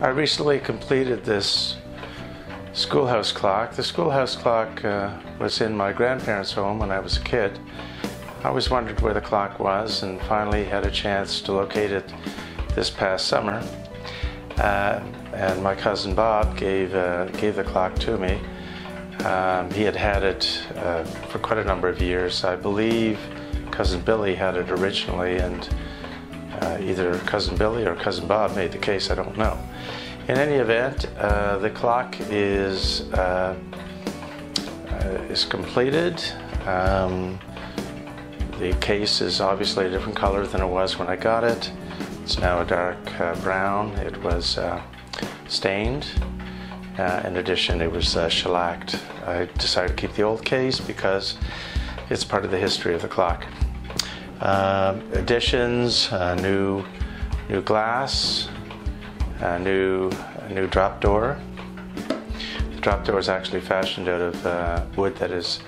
I recently completed this schoolhouse clock. The schoolhouse clock was in my grandparents' home when I was a kid. I always wondered where the clock was and finally had a chance to locate it this past summer. And my cousin Bob gave the clock to me. He had it for quite a number of years. I believe cousin Billy had it originally, and either cousin Billy or cousin Bob made the case, I don't know. In any event, the clock is completed. The case is obviously a different color than it was when I got it. It's now a dark brown. It was stained. In addition, it was shellacked. I decided to keep the old case because it's part of the history of the clock. Additions, new glass, new drop door. The drop door is actually fashioned out of wood that is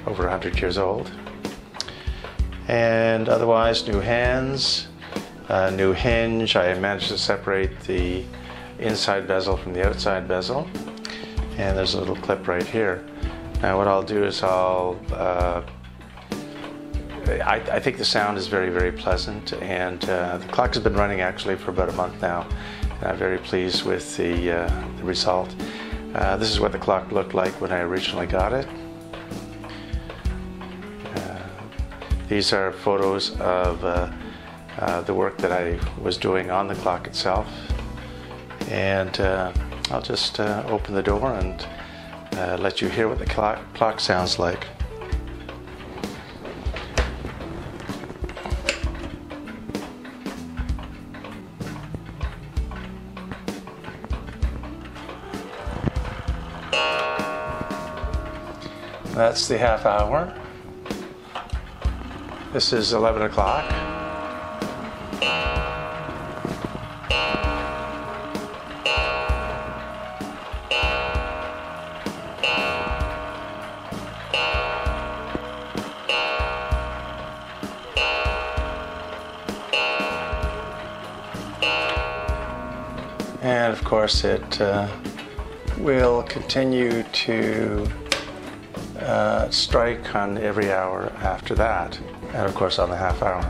over 100 years old. And otherwise, new hands, new hinge. I managed to separate the inside bezel from the outside bezel. And there's a little clip right here. Now what I'll do is I think the sound is very, very pleasant, and the clock has been running actually for about a month now, and I'm very pleased with the result. This is what the clock looked like when I originally got it. These are photos of the work that I was doing on the clock itself, and I'll just open the door and let you hear what the clock sounds like. That's the half hour. This is 11 o'clock. And of course it will continue to strike on every hour after that, and of course on the half hour.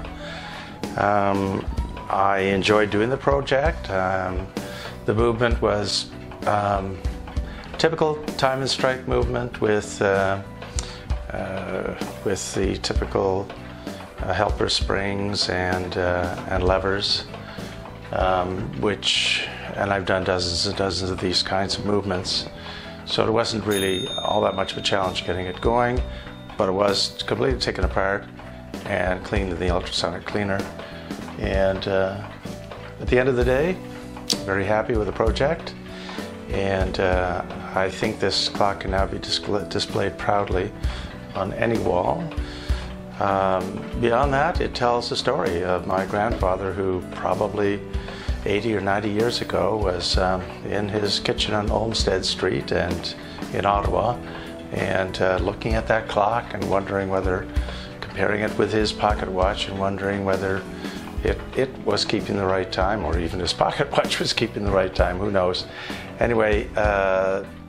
I enjoyed doing the project. The movement was typical time and strike movement with the typical helper springs and levers, and I've done dozens and dozens of these kinds of movements. So it wasn't really all that much of a challenge getting it going, but it was completely taken apart and cleaned in the ultrasonic cleaner. And at the end of the day, very happy with the project. And I think this clock can now be displayed proudly on any wall. Beyond that, it tells the story of my grandfather, who probably 80 or 90 years ago was in his kitchen on Olmsted Street and in Ottawa, and looking at that clock and wondering whether, comparing it with his pocket watch and wondering whether it was keeping the right time, or even his pocket watch was keeping the right time, who knows. Anyway,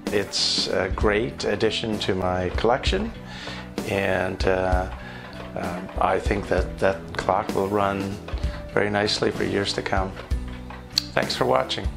it's a great addition to my collection, and I think that clock will run very nicely for years to come. Thanks for watching.